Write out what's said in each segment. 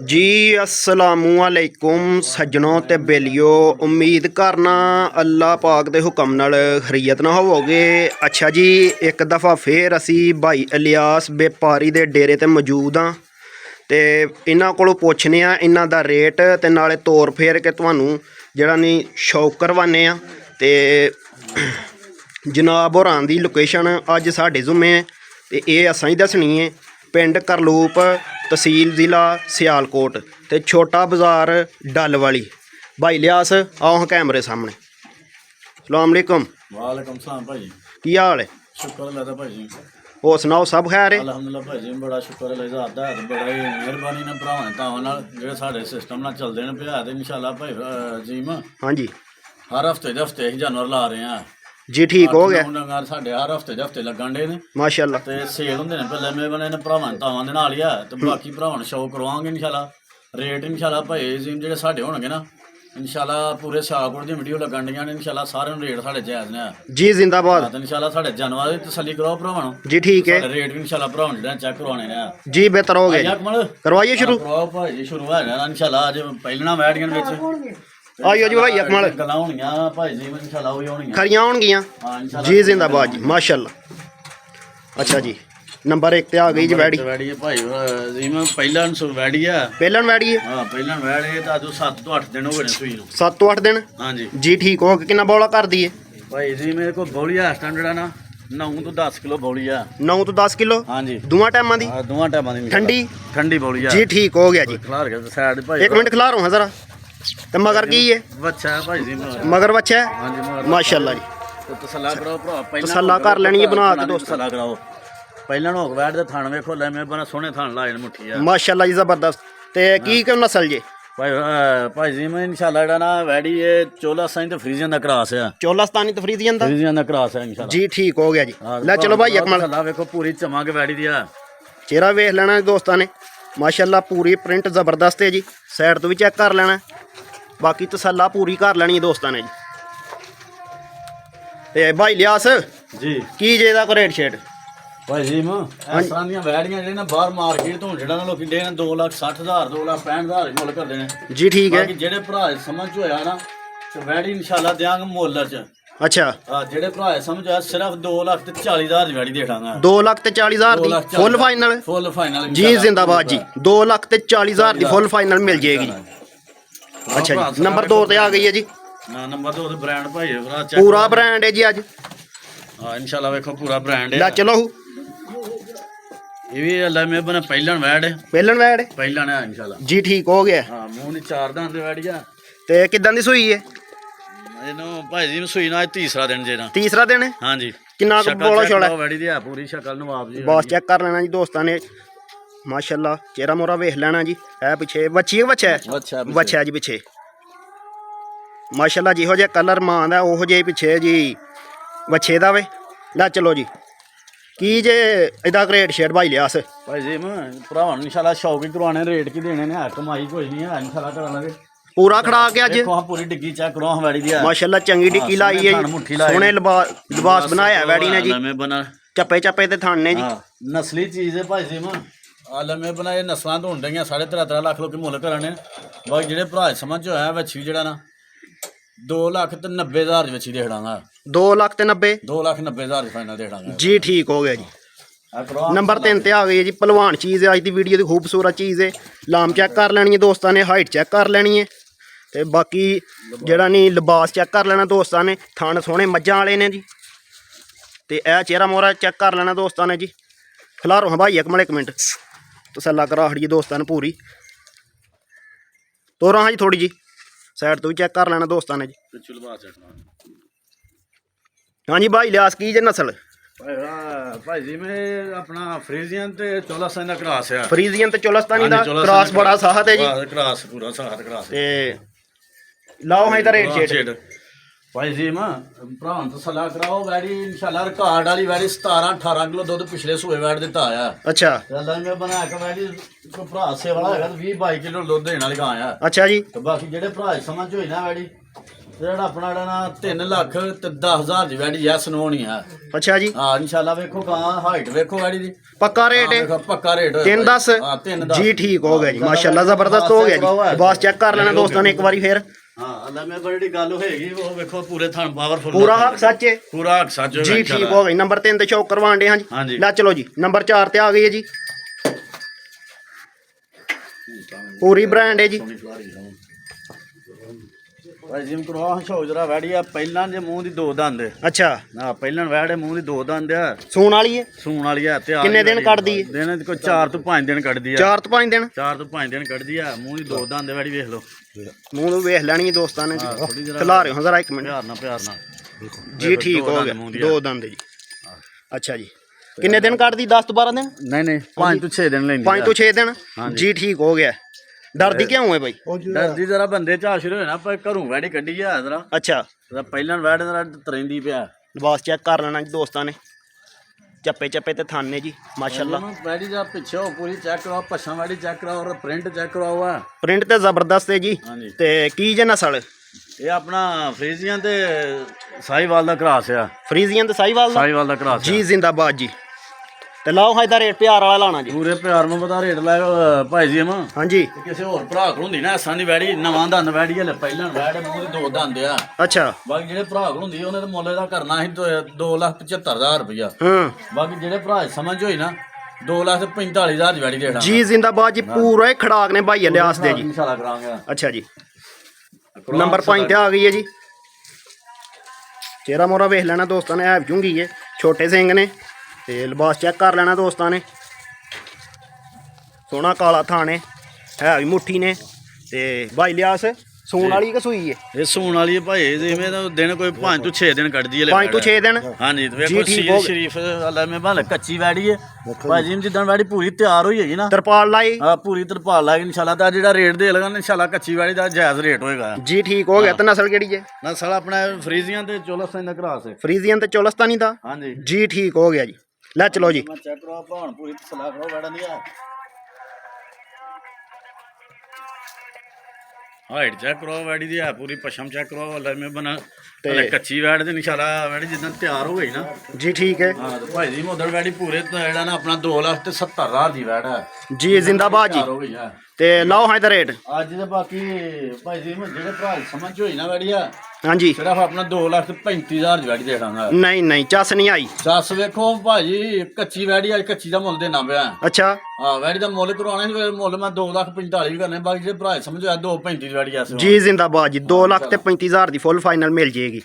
ਜੀ ਅਸਲਾਮੁਅਲੈकुम ਸੱਜਣੋ ਤੇ ਬੇਲੀਓ। ਉਮੀਦ ਕਰਨਾ ਅੱਲਾ ਪਾਕ ਦੇ ਹੁਕਮ ਨਾਲ ਖਰੀਅਤ ਨਾ ਹੋਵੋਗੇ। ਅੱਛਾ ਜੀ, ਇੱਕ ਦਫਾ ਫੇਰ ਅਸੀਂ ਭਾਈ ਇਲਿਆਸ ਵਪਾਰੀ ਦੇ ਡੇਰੇ ਤੇ ਮੌਜੂਦ ਹਾਂ ਤੇ ਇਹਨਾਂ ਕੋਲੋਂ ਪੁੱਛਨੇ ਆ ਇਹਨਾਂ ਦਾ ਰੇਟ ਤੇ ਨਾਲੇ ਤੋਰ ਫੇਰ ਕੇ ਤੁਹਾਨੂੰ ਜਿਹੜਾ ਨਹੀਂ ਸ਼ੌਕ ਕਰਵਾਨੇ ਆ। ਤੇ ਜਨਾਬ ਹੋਰਾਂ ਦੀ ਲੋਕੇਸ਼ਨ ਅੱਜ ਸਾਡੇ ਜ਼ੁੰਮੇ ਤੇ ਇਹ ਅਸਾਂ ਹੀ ਦੱਸਣੀ ਹੈ। ਪਿੰਡ ਕਰਲੂਪ, तहसील ज़िला सियालकोट ते छोटा बाज़ार डल वाली। भाई इलियास आओ हाँ कैमरे सामने। सलाम अलैकुम। वालेकुम सलाम भाई। की हाल है? शुक्र अल्लाह दा भाई। हो सुनाओ सब खैर है? अल्हम्दुलिल्लाह भाई, बड़ा शुक्र अल्लाह दा दा बड़ा ही मेहरबानी ने भरावां तावां नाल जेड़े साडे सिस्टम नाल चलदे ने भैया ते इंशाअल्लाह भाई जीम हाँ जी, हर हफ्ते ही जानवर ला रहे हैं जी। ठीक हो गया डंगर साडे हर हफ्ते लगन डे ने माशाअल्लाह। ते सेल हुंदे ने पहले में बने ने भरावां तावां दे नाल ही आ ते बाकी भरावां शो करवांगे इंशाअल्लाह। रेट इंशाअल्लाह भाई जीम जेड़े साडे होणगे ना इंशाअल्लाह पूरे सियालकोट दी वीडियो लगन डीआं ने इंशाअल्लाह सारे रेट साडे जायज़ ने जी। जिंदाबाद। ते इंशाअल्लाह साडे जानवर दी तसल्ली कराओ भरावां जी। ठीक है रेट भी इंशाअल्लाह भरावां जेड़ा चेक करवाने ने जी। बेहतर हो गया, करवाइए शुरू। कराओ भाई शुरू है इंशाअल्लाह। अज पहलना बैठियां विच आइयो जी भाई अकमल, गल्लां होणियां भाई जी इंशाअल्लाह होई होणियां खरियां होणगियां जी। जिंदाबाद जी माशाअल्लाह। अच्छा जी, नंबर 1 ते आ गई जी वैड़ी। वैड़ी भाई जी मैं पहला वैड़ी है पहलन वैड़ी है। हां पहला वैड़ी है तो 7 तो 8 दिन हो गए सूई नु। 7 तो 8 दिन। हां जी जी। ठीक हो गया। कितना बौला कर दिए भाई जी? मेरे को बौली है स्टैंडर्ड है ना 9 तो 10 किलो बौली है। 9 तो 10 किलो। हां जी दोवां टाइमां दी? दोवां टाइमां दी ठंडी ठंडी बौली है जी। ठीक हो गया जी। खिलार के साइड भाई 1 मिनट खिलारो हां जरा। तो मगर की है? बच्चा है भाई जी मगर बच्चा है। हां जी माशाअल्लाह जी। तो तसल्ला करो भरा पहला तसल्ला कर लेनी है बना के दोस्त। तसल्ला कराओ पहला नोक बैठ दे थान वेखो ले मैं बना सोहने थान लाए ने मुट्ठी है माशाअल्लाह जी जबरदस्त। ते की क्यों नस्ल जे भाई भाई जी मैं इंशाअल्लाह जेड़ा ना वैडी ये 14 साइन ते फ्रीजियन दा क्रॉस है। चोलास्तानी तो फ्रीजियन दा? फ्रीजियन दा क्रॉस है इंशाअल्लाह जी। ठीक हो गया जी। ले चलो भाई अकमल, तसल्ला वेखो पूरी चमक वैडी दी है। चेहरा वेख लेना दोस्तां ने माशाअल्लाह। पूरी प्रिंट जबरदस्त है जी। साइड तो भी चेक कर लेना, बाकी तसल्ला पूरी कर लेनी है दोस्तां ने जी। ते भाई इलियास जी की जे दा रेट शेट? भाई जी मैं इस तरह दी वैडियां जेडे ना बाहर मार्केट तो जेड़ा ना लोकी देन 2,60,000 2,65,000 मुੱਲ ਕਰਦੇ ਨੇ जी। ठीक है। बाकी जेड़े भरा समझ होया ना ते वैडी इंशाअल्लाह देंगे मुੱਲ च। अच्छा, जेड़े भरा समझ आया सिर्फ 2,40,000 ਦੀ ਵੈੜੀ ਦੇ ਦਾਂਗਾ। 2,40,000 दी फुल फाइनल? फुल फाइनल जी। जिंदाबाद जी। 2,40,000 दी फुल फाइनल मिल जाएगी जी। अच्छा जी, नंबर 2 ते आ गई है जी। ना नंबर 2 ते ब्रांड भाई पूरा ब्रांड है जी आज। हां इंशाअल्लाह देखो पूरा ब्रांड है। ला चलो ये भी अल्लाह में बना पहलन वैड है। पहलन वैड पहलन है इंशाअल्लाह जी। ठीक हो गया। हां मुंह ने 4 दांत वैडिया ते किदां दी सूई है? ਇਹਨੂੰ ਭਾਈ ਜੀ ਸੂਈ ਨਾ ਤੀਸਰਾ ਦਿਨ ਜੇ ਨਾ। तीसरा दिन है। हाँ जी किन्ना को बोला छोड़ा वैडी दी है पूरी शक्ल नवाब जी। बस चेक कर लेना जी दोस्तां ने माशाअल्लाह। चेहरा मोरा वेख लेना जी। है पिछे बच्ची है बच्चा है? बच्चा है जी पिछे माशाअल्लाह। जिहो जिहा कलर मां दा ओहो जिहा पिछे जी बच्चे दा वे। ला चलो जी, की जे इहदा रेट शेट भाई इलियास? भाई जी मैं भरावां इंशाअल्लाह शौक ही करवाने रेट की देने ने कमाई कोई नहीं है इंशाअल्लाह करा लांगे। पूरा खड़ा के अज देखो पूरी डिग्गी चेक करो हम वैडी दी है माशाअल्लाह। चंगी डिक्की लाई है, सोहने लिबास बनाया वैडी ने जी। बना चप्पे चप्पे ते थान ने जी। नस्ली चीज है भाई जी मैं आलम में बनाए नस्लां तो होंगे 3.5 लाख लोग मुੱਲ कराने। बाकी जेडे भरा समझ होया वच्छी जेड़ा ना 2,90,000 वच्छी दे डांगा। 2,90,000? 2,90,000 फाइनल दे डांगा जी। ठीक हो गया जी। नंबर 3 ते आ गई है जी। भलवान चीज़ है, अज की वीडियो की खूबसूरत चीज़ है। लाम चेक कर लेनी है दोस्तां ने, हाइट चेक कर लेनी है ते बाकी जेड़ा नहीं लिबास चेक कर लेना दोस्तां ने। थान सोहने मज्जां वाले ने जी। ते ए चेहरा मोहरा चेक कर लेना दोस्तां ने जी। खिलारो हाँ भाई अकमल 1 मिनट तसल्ला करा खड़िए दोस्तां ने पूरी। तोरा हाँ जी थोड़ी जी साइड तो भी चेक कर लेना दोस्तां ने जी। हाँ जी भाई इलियास की जे नस्ल? भाई जी मैं अपना फ्रीजियन ते 14 साइन दा क्रॉस है। फ्रीजियन ते चोलास्तानी दा क्रॉस बड़ा साहत है जी। क्रॉस पूरा साहत क्रॉस ते लाओ हाँ इधर रेट शेट भाई जी मैं भरावां तो सलाह कराओ वैडी इंशाअल्लाह रिकॉर्ड वाली वैडी 17-18 किलो दुध पिछले सूए वैड दिता आया। अच्छा, अल्लाह ने बना के वैडी को भरा से वाला है 20-22 किलो दुध देने वाली गां है। अच्छा जी। तो बाकी जेडे भरा समझ होई ना वैडी ਜਿਹੜਾ ਆਪਣਾ ਜਿਹੜਾ ਨਾ 3 ਲੱਖ ਤੇ 10,000 ਦੀ ਵੈੜੀ ਐ ਸੁਣਾਉਣੀ ਆ। ਅੱਛਾ ਜੀ ਹਾਂ ਇਨਸ਼ਾਅੱਲਾ ਵੇਖੋ ਗਾਂ ਹਾਈਟ ਵੇਖੋ ਵੈੜੀ ਦੀ ਪੱਕਾ ਰੇਟ ਹੈ ਵੇਖੋ ਪੱਕਾ ਰੇਟ 310 ਹਾਂ 310 ਜੀ ਠੀਕ ਹੋ ਗਿਆ ਜੀ ਮਾਸ਼ਾਅੱਲਾ ਜ਼ਬਰਦਸਤ ਹੋ ਗਿਆ ਜੀ ਬਾਸ ਚੈੱਕ ਕਰ ਲੈਣਾ ਦੋਸਤਾਂ ਨੇ ਇੱਕ ਵਾਰੀ ਫੇਰ ਹਾਂ ਅੱਲਾ ਮੈਂ ਬੜੀ ਗੱਲ ਹੋਏਗੀ ਉਹ ਵੇਖੋ ਪੂਰੇ ਥਣ ਪਾਵਰਫੁਲ ਪੂਰਾ ਹੱਕ ਸੱਚ ਹੈ ਪੂਰਾ ਹੱਕ ਸੱਚ ਜੀ ਠੀਕ ਹੋ ਗਿਆ ਨੰਬਰ 3 ਤੇ ਸ਼ੌਕ ਕਰਵਾਣ ਦੇ ਹਾਂ ਹਾਂਜੀ। ਜੀ ਲੈ ਚਲੋ ਜੀ ਨੰਬਰ 4 ਤੇ ਆ ਗਈ ਹੈ ਜੀ ਪੂਰੀ ਬ੍ਰਾਂਡ ਹੈ ਜੀ ਭਾਈ ਜਿਮ ਕਰਵਾ ਸ਼ੋ ਜਰਾ ਵੈੜੀ ਆ ਪਹਿਲਾਂ ਜੇ ਮੂੰਹ ਦੀ 2 ਦੰਦ ਅੱਛਾ ਹਾਂ ਪਹਿਲਾਂ ਵੈੜੇ ਮੂੰਹ ਦੀ 2 ਦੰਦ ਆ ਸੂਣ ਵਾਲੀ ਹੈ ਸੂਣ ਵਾਲੀ ਆ ਤੇ ਕਿੰਨੇ ਦਿਨ ਕੱਢਦੀ ਹੈ? ਦਿਨ ਕੋਈ 4 ਤੋਂ 5 ਦਿਨ ਕੱਢਦੀ ਆ 4 ਤੋਂ 5 ਦਿਨ 4 ਤੋਂ 5 ਦਿਨ ਕੱਢਦੀ ਆ ਮੂੰਹ ਦੀ 2 ਦੰਦ ਵੈੜੀ ਵੇਖ ਲਓ ਮੂੰਹ ਨੂੰ ਵੇਖ ਲੈਣੀ ਹੈ ਦੋਸਤਾਂ ਨੇ ਥੋੜ੍ਹੀ ਜੀ ਜਰਾ ਖਿਲਾ ਰਹੇ ਹੋ ਜ਼ਰਾ ਇੱਕ ਮਿੰਟ ਪਿਆਰ ਨਾਲ ਜੀ ਠੀਕ ਹੋ ਗਿਆ 2 ਦੰਦ ਜੀ ਅੱਛਾ ਜੀ ਕਿੰਨੇ ਦਿਨ ਕੱਢਦੀ 10 ਤੋਂ 12 ਦਿਨ ਨਹੀਂ ਨਹੀਂ 5 ਤੋਂ 6 ਦਿਨ ਲੈਂਦੀ 5 ਤੋਂ 6 ਦਿਨ ਜੀ ਠੀਕ ਹੋ ਗਿਆ ਡਰਦੀ ਕਿਉਂ ਹੈ ਬਾਈ ਡਰਦੀ ਜਰਾ ਬੰਦੇ ਝਾੜ ਸ਼ੁਰੂ ਹੋਏ ਨਾ ਪਰ ਘਰੋਂ ਵੈੜੀ ਕੱਢੀ ਆ ਜਰਾ ਅੱਛਾ ਪਹਿਲਾਂ ਵੈੜ ਜਰਾ ਤਰੇਂਦੀ ਪਿਆ ਲਿਬਾਸ ਚੈੱਕ ਕਰ ਲੈਣਾ ਜੀ ਦੋਸਤਾਂ ਨੇ ਚੱਪੇ ਚੱਪੇ ਤੇ ਥਾਨੇ ਜੀ ਮਾਸ਼ਾਅੱਲਾ ਵੈੜੀ ਜਰਾ ਪਿੱਛੇ ਹੋ ਪੂਰੀ ਚੈੱਕ ਕਰਾਓ ਪੱਛਾਂ ਵੈੜੀ ਚੈੱਕ ਕਰਾਓ ਔਰ ਪ੍ਰਿੰਟ ਚੈੱਕ ਕਰਾਓ ਆ ਪ੍ਰਿੰਟ ਤੇ ਜ਼ਬਰਦਸਤ ਹੈ ਜੀ ਹਾਂਜੀ ਤੇ ਕੀ ਜੇ ਨਸਲ ਇਹ ਆਪਣਾ ਫਰੀਜ਼ੀਆਂ ਤੇ ਸਾਹੀਵਾਲ ਦਾ ਕਰਾਸ ਆ ਫਰੀਜ਼ੀਅਨ ਤੇ ਸਾਹੀਵਾਲ ਦਾ ਸਾਹੀਵਾਲ ਦਾ ਕਰਾਸ ਜੀ ਜ਼ਿੰਦਾਬਾਦ ਜੀ ਤੇ ਲਾਓ ਹਾਂ ਇਹਦਾ ਰੇਟ ਪਿਆਰ ਵਾਲਾ ਲਾਣਾ ਜੀ ਪੂਰੇ ਪਿਆਰ ਨੂੰ ਪਤਾ ਰੇਟ ਲੈ ਭਾਈ ਜੀ ਮਾ ਹਾਂਜੀ ਕਿਸੇ ਹੋਰ ਭਰਾ ਕੋਲ ਹੁੰਦੀ ਨਾ ਐਸਾਂ ਦੀ ਵੈੜੀ ਨਵਾਂ ਦੰਦ ਵੈੜੀ ਹਲੇ ਪਹਿਲਾਂ ਵੈੜ ਮੂੰਹ ਦੇ 2 ਦੰਦ ਆ ਅੱਛਾ ਬਾਕੀ ਜਿਹੜੇ ਭਰਾ ਕੋਲ ਹੁੰਦੀ ਉਹਨੇ ਤਾਂ ਮੁੱਲ ਇਹਦਾ ਕਰਨਾ ਸੀ 2,75,000 ਰੁਪਇਆ ਹਾਂ ਬਾਕੀ ਜਿਹੜੇ ਭਰਾ ਸਮਝ ਹੋਈ ਨਾ 2,45,000 ਦੀ ਵੈੜੀ ਦੇਣਾ ਜੀ ਜ਼ਿੰਦਾਬਾਦ ਜੀ ਪੂਰਾ ਹੀ ਖੜਾਕ ਨੇ ਭਾਈ ਲਿਆਸ ਦੇ ਜੀ ਇਨਸ਼ਾਅੱਲਾ ਕਰਾਂਗੇ ਅੱਛਾ ਜੀ ਨੰਬਰ 5 ਤੇ ਆ ਗਈ ਹੈ ਜੀ ਚਿਹਰਾ ਮੋਰਾ ਵੇਖ ਲੈਣਾ ਦੋਸਤਾਂ ਨੇ ਐ ਜੂੰਗੀ ਹੈ ਛੋਟੇ ਸਿੰਘ ਨੇ ਤੇ ਲਿਬਾਸ ਚੈੱਕ ਕਰ ਲੈਣਾ ਦੋਸਤਾਂ ਨੇ ਸੋਹਣਾ ਕਾਲਾ ਥਾਣੇ ਹੈ ਵੀ ਮੁੱਠੀ ਨੇ ਤੇ ਭਾਈ ਲਿਆਸ ਸੂਣ ਵਾਲੀ ਕਿ ਸੂਈ ਹੈ ਇਹ ਸੂਣ ਵਾਲੀ ਹੈ ਭਾਈ ਜਿਵੇਂ ਤਾਂ ਦਿਨ ਕੋਈ 5 ਤੋਂ 6 ਦਿਨ ਕੱਢਦੀ ਹੈ 5 ਤੋਂ 6 ਦਿਨ ਹਾਂਜੀ ਤੇ ਵੇਖੋ ਸੀਰ ਸ਼ਰੀਫ ਅੱਲਾ ਮੈਂ ਭਾਲੇ ਕੱਚੀ ਵੈੜੀ ਹੈ ਭਾਈ ਜੀ ਜਿੱਦਾਂ ਵੈੜੀ ਪੂਰੀ ਤਿਆਰ ਹੋਈ ਹੈਗੀ ਨਾ ਤਰਪਾਲ ਲਾਈ ਹਾਂ ਪੂਰੀ ਤਰਪਾਲ ਲਾਈ ਇਨਸ਼ਾਅੱਲਾ ਦਾ ਜਿਹੜਾ ਰੇਟ ਦੇ ਲਗਾ ਇਨਸ਼ਾਅੱਲਾ ਕੱਚੀ ਵੈੜੀ ਦਾ ਜਾਇਜ਼ ਰੇਟ ਹੋਏਗਾ ਜੀ ਠੀਕ ਹੋ ਗਿਆ ਤੇ ਨਸਲ ਕਿਹੜੀ ਹੈ ਨਸਲ ਆਪਣਾ ਫਰੀਜ਼ੀਆਂ ਤੇ ਚੋਲਸਤਾਨ ਦਾ ਕਰਾਸ ਹੈ ਫਰੀਜ਼ੀਅਨ ਤੇ ਚੋਲਸਤਾਨੀ ਦਾ ਹਾਂਜੀ ਜੀ ਠੀਕ ਹੋ ਗਿਆ ਜੀ ਲੈ ਚਲੋ ਜੀ ਮੈਂ ਚੈੱਕ ਕਰਵਾ ਭਾਣ ਪੂਰੀ ਸਲਾਹ ਕਰੋ ਵੈੜਾਂ ਦੀ ਹਾਈਟ ਚੈੱਕ ਕਰੋ ਵੈੜੀ ਦੀ ਹੈ ਪੂਰੀ ਪਸ਼ਮ ਚੈੱਕ ਕਰੋ ਅੱਲਾ ਮੈਂ ਬਣਾ ਤੇ ਕੱਚੀ ਵੈੜ ਦੇ ਇਨਸ਼ਾਅੱਲਾ ਵੈੜੀ ਜਿੱਦਾਂ ਤਿਆਰ ਹੋ ਗਈ ਨਾ ਜੀ ਠੀਕ ਹੈ ਹਾਂ ਤੇ ਭਾਈ ਜੀ ਮੋਦਰ ਵੈੜੀ ਪੂਰੇ ਜਿਹੜਾ ਨਾ ਆਪਣਾ 2,70,000 ਦੀ ਵੈੜ ਹੈ ਜੀ ਜ਼ਿੰਦਾਬਾਦ ਜੀ ਤਿਆਰ ਹੋ ਗਈ ਹੈ ਤੇ ਲਾਓ ਹਾਂ ਇਹਦਾ ਰੇਟ ਅੱਜ ਦੇ ਬਾਕੀ ਭਾਈ ਜੀ ਜਿਹੜੇ ਭਰਾ ਸਮਝ ਹੋਈ ਨਾ ਵੈੜੀ ਆ ਹਾਂਜੀ ਸਿਰਫ ਆਪਣਾ 2,35,000 ਦੀ ਵੈੜੀ ਦੇ ਦਾਂਗਾ ਨਹੀਂ ਨਹੀਂ ਚੱਸ ਨਹੀਂ ਆਈ ਸੱਸ ਵੇਖੋ ਭਾਜੀ ਕੱਚੀ ਵੈੜੀ ਅੱਜ ਕੱਚੀ ਦਾ ਮੁੱਲ ਦੇਣਾ ਪਿਆ ਅੱਛਾ ਹਾਂ ਵੈੜੀ ਦਾ ਮੁੱਲ ਕਰਵਾਉਣਾ ਸੀ ਫਿਰ ਮੁੱਲ ਮੈਂ 2,45,000 ਵੀ ਕਰਨੇ ਬਾਕੀ ਜਿਹੜੇ ਭਰਾ ਸਮਝ ਆਇਆ 2,35,000 ਦੀ ਵੈੜੀ ਆ ਜੀ ਜ਼ਿੰਦਾਬਾਦ ਜੀ 2,35,000 ਦੀ ਫੁੱਲ ਫਾਈਨਲ ਮਿਲ ਜੇਗੀ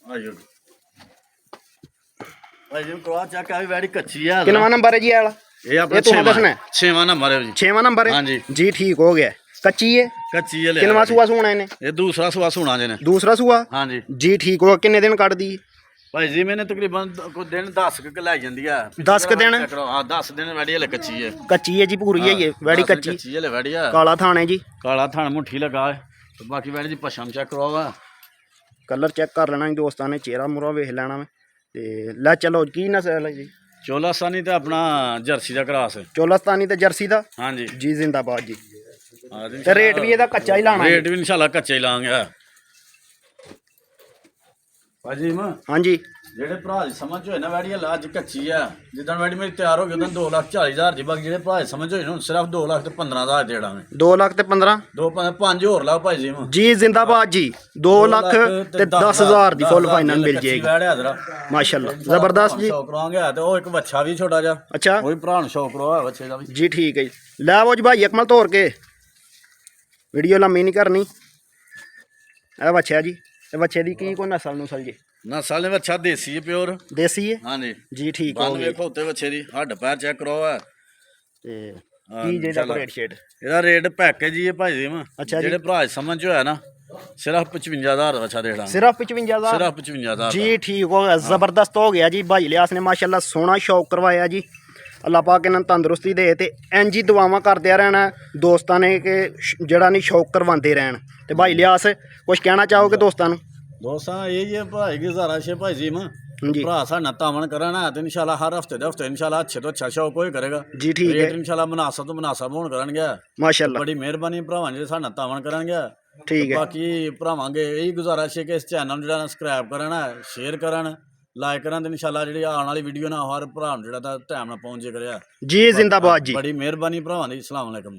ਆਜੋ ਭਾਈ ਜੀ ਕਰਵਾ ਚੱਕ ਆ ਵੀ ਵੈੜੀ ਕੱਚੀ ਆ ਕਿੰਨਾ ਨੰਬਰ ਹੈ ਜੀ ਇਹ ਵਾਲਾ ਇਹ ਆਪਣਾ ਇਹ ਤੁਹਾਨੂੰ ਦੱਸਣਾ 6ਵਾਂ ਨੰਬਰ ਹੈ ਜੀ 6ਵਾਂ ਨੰਬਰ ਹੈ ਹਾਂਜੀ ਜੀ ਠੀਕ ਹੋ ਗਿਆ ਕੱਚੀ ਹੈ ਕੱਚੀ ਹੈ ਕਿੰਨਵਾਂ ਸੂਆ ਸੂਣਾ ਇਹਨੇ ਇਹ ਦੂਸਰਾ ਸੂਆ ਸੁਣਾ ਜੇ ਨੇ ਦੂਸਰਾ ਸੂਆ ਹਾਂਜੀ ਜੀ ਠੀਕ ਹੋ ਗਿਆ ਕਿੰਨੇ ਦਿਨ ਕੱਢਦੀ ਭਾਈ ਜੀ ਮੈਨੇ ਤਕਰੀਬਨ ਕੋਈ ਦਿਨ 10 ਕੁ ਲੈ ਜਾਂਦੀ ਆ 10 ਕੁ ਦਿਨ ਹਾਂ 10 ਦਿਨ ਵੈੜੀ ਹਲੇ ਕੱਚੀ ਹੈ ਕੱਚੀ ਹੈ ਜੀ ਪੂਰੀ ਹੈ ਇਹ ਵੈੜੀ ਕੱਚੀ ਕੱਚੀ ਹਲੇ ਵੈੜੀ ਆ ਕਾਲਾ ਥਾਣ ਹੈ ਜੀ ਕਾਲਾ ਥਣ ਮੁੱਠੀ ਲਗਾ ਤੇ ਬਾਕੀ ਵੈੜੀ ਦੀ ਪਛਮ ਚੈੱਕ ਕਰਵਾਵਾ ਕਲਰ ਚੈੱਕ ਕਰ ਲੈਣਾ ਜੀ ਦੋਸਤਾਂ ਨੇ ਚਿਹਰਾ ਮੁਰਾ ਵੇਖ ਲੈਣਾ ਵਾ ਤੇ ਲੈ ਚਲੋ ਕੀ ਨਸਲ ਹੈ ਜੀ ਚੋਲਾਸਾਨੀ ਤੇ ਆਪਣਾ ਜਰਸੀ ਦਾ ਕਰਾਸ ਚੋਲਸਤਾਨੀ ਤੇ ਜਰਸੀ ਦਾ ਹਾਂਜੀ ਜੀ ਜ਼ਿੰਦਾਬਾਦ ਜੀ ਤੇ ਰੇਟ ਵੀ ਇਹਦਾ ਕੱਚਾ ਹੀ ਲਾਣਾ ਰੇਟ ਵੀ ਇਨਸ਼ਾਅੱਲਾ ਕੱਚਾ ਹੀ ਲਾਂਗੇ ਭਾਜੀ ਮਾਂ ਹਾਂਜੀ ਜਿਹੜੇ ਭਰਾ ਦੀ ਸਮਝ ਹੋਏ ਨਾ ਵੈੜੀ ਹਲਾ ਅੱਜ ਕੱਚੀ ਆ ਜਿੱਦਾਂ ਵੈੜੀ ਮੇਰੀ ਤਿਆਰ ਹੋ ਗਈ ਉਦੋਂ 2,40,000 ਦੀ ਬਾਕੀ ਜਿਹੜੇ ਭਰਾ ਦੀ ਸਮਝ ਹੋਏ ਨਾ ਸਿਰਫ 2,15,000 ਦੇ ਦਾਂਗੇ 2 ਲੱਖ ਤੇ 15 5 ਹੋਰ ਲਾ ਭਾਈ ਜੀ ਮਾਂ ਜੀ ਜ਼ਿੰਦਾਬਾਦ ਜੀ 2 ਲੱਖ ਤੇ 10,000 ਦੀ ਫੁੱਲ ਫਾਈਨਲ ਮਿਲ ਕੱਚੀ ਜਾਏਗੀ ਵੈੜ ਹੈ ਜਰਾ ਮਾਸ਼ਾਅੱਲਾ ਜ਼ਬਰਦਸਤ ਜੀ ਸ਼ੌਕ ਕਰਾਂਗੇ ਤੇ ਉਹ ਇੱਕ ਬੱਚਾ ਵੀ ਛੋਟਾ ਜਿਹਾ ਅੱਛਾ ਉਹ ਵੀ ਭਰਾ ਨੂੰ ਸ਼ੌਕ ਕਰਵਾ ਬੱਚੇ ਦਾ ਵੀ ਜੀ ਠੀਕ ਹੈ ਜੀ ਲੈ ਆਵੋ ਜੀ ਭਾਈ ਅਕਮਲ ਤੋਰ ਕੇ ਵੀਡੀਓ ਲੰਮੀ ਨਹੀਂ ਕਰਨੀ ਇਹ ਬੱਚਾ ਜੀ ਇਹ ਬੱਚੇ ਦੀ ਕੀ ਕੋਈ ਨਸਲ ਜੀ ਨਸਲ ਨੇ ਬੱਚਾ ਦੇਸੀ ਹੈ ਪਿਓਰ ਦੇਸੀ ਹੈ ਹਾਂਜੀ ਜੀ ਠੀਕ ਹੋ ਬੰਨ ਗਈ ਵੇਖੋ ਉੱਤੇ ਬੱਚੇ ਦੀ ਹੱਡ ਪੈਰ ਚੈੱਕ ਕਰੋ ਆ ਤੇ ਕੀ ਜੇ ਦਾ ਰੇਟ ਸ਼ੇਡ ਇਹਦਾ ਰੇਟ ਪੈਕੇਜ ਹੀ ਹੈ ਭਾਈ ਜੀ ਮਾ ਅੱਛਾ ਜੀ। ਜਿਹੜੇ ਭਰਾ ਸਮਝ ਚ ਹੋਇਆ ਨਾ ਸਿਰਫ 55,000 ਬੱਚਾ ਦੇ ਦਾਂਗੇ ਸਿਰਫ 55,000 ਸਿਰਫ 55,000 ਜੀ ਠੀਕ ਹੋ ਗਿਆ ਜ਼ਬਰਦਸਤ ਹੋ ਗਿਆ ਜੀ ਭਾਈ ਲਿਆਸ ਨੇ ਮਾਸ਼ਾਅੱਲਾ ਸੋਹਣਾ ਸ਼ੌਕ ਕਰਵਾਇਆ ਜੀ ਅੱਲਾਹ ਪਾਕ ਇਹਨਾਂ ਨੂੰ ਤੰਦਰੁਸਤੀ ਦੇ ਤੇ ਇੰਜ ਹੀ ਦੁਆਵਾਂ ਕਰਦਿਆਂ ਰਹਿਣਾ ਦੋਸਤਾਂ ਨੇ ਕਿ ਜਿਹੜਾ ਨਹੀਂ ਸ਼ੌਕ ਕਰਵਾਉਂਦੇ ਰਹਿਣ ਤੇ ਭਾਈ ਲਿਆਸ ਕੁਝ ਕਹਿਣਾ ਚਾਹੋਗੇ ਦੋਸਤਾਂ ਨੂੰ ਦੋਸਤਾਂ ਇਹ ਜੀ ਭਾਈ ਗੁਜ਼ਾਰਾ ਸ਼ੇ ਭਾਈ ਜੀ ਮਾ ਹਾਂਜੀ ਭਰਾ ਸਾਡਾ ਤਾਵਨ ਕਰਨਾ ਤੇ ਇਨਸ਼ਾਅੱਲਾ ਹਰ ਹਫਤੇ ਦੇ ਹਫਤੇ ਇਨਸ਼ਾਅੱਲਾ ਅੱਛੇ ਤੋਂ ਅੱਛਾ ਸ਼ੌਕ ਕੋਈ ਕਰੇਗਾ ਜੀ ਠੀਕ ਹੈ ਰੇਟ ਇਨਸ਼ਾਅੱਲਾ ਮੁਨਾਸਬ ਤੋਂ ਮੁਨਾਸਬ ਹੋਣ ਕਰਨਗੇ ਮਾਸ਼ਾਅੱਲਾ ਬੜੀ ਮਿਹਰਬਾਨੀ ਭਰਾਵਾਂ ਜਿਹੜੇ ਸਾਡਾ ਤਾਵਨ ਕਰਨਗੇ ਠੀਕ ਹੈ ਬਾਕੀ ਭਰਾਵਾਂਗੇ ਇਹੀ ਗੁਜ਼ਾਰਿਸ਼ ਹੈ ਕਿ ਇਸ ਚੈਨਲ ਨੂੰ ਜਿਹੜਾ ਸਬਸਕ੍ਰਾਈਬ ਕਰਨ ਸ਼ੇਅਰ ਕਰਨ ਲਾਈਕ ਕਰਨ ਤੇ ਇਨਸ਼ਾਅੱਲਾ ਜਿਹੜੀ ਆਉਣ ਵਾਲੀ ਵੀਡੀਓ ਨਾ ਹਰ ਭਰਾ ਨੂੰ ਜਿਹੜਾ ਤਾਂ ਟਾਈਮ ਨਾਲ ਪਹੁੰਚੇ ਕਰਿਆ ਜੀ ਜ਼ਿੰਦਾਬਾਦ ਜੀ ਬੜੀ ਮਿਹਰਬਾਨੀ ਭਰਾਵਾਂ ਦੀ। ਅਸਲਾਮ ਵਾਲੇਕਮ।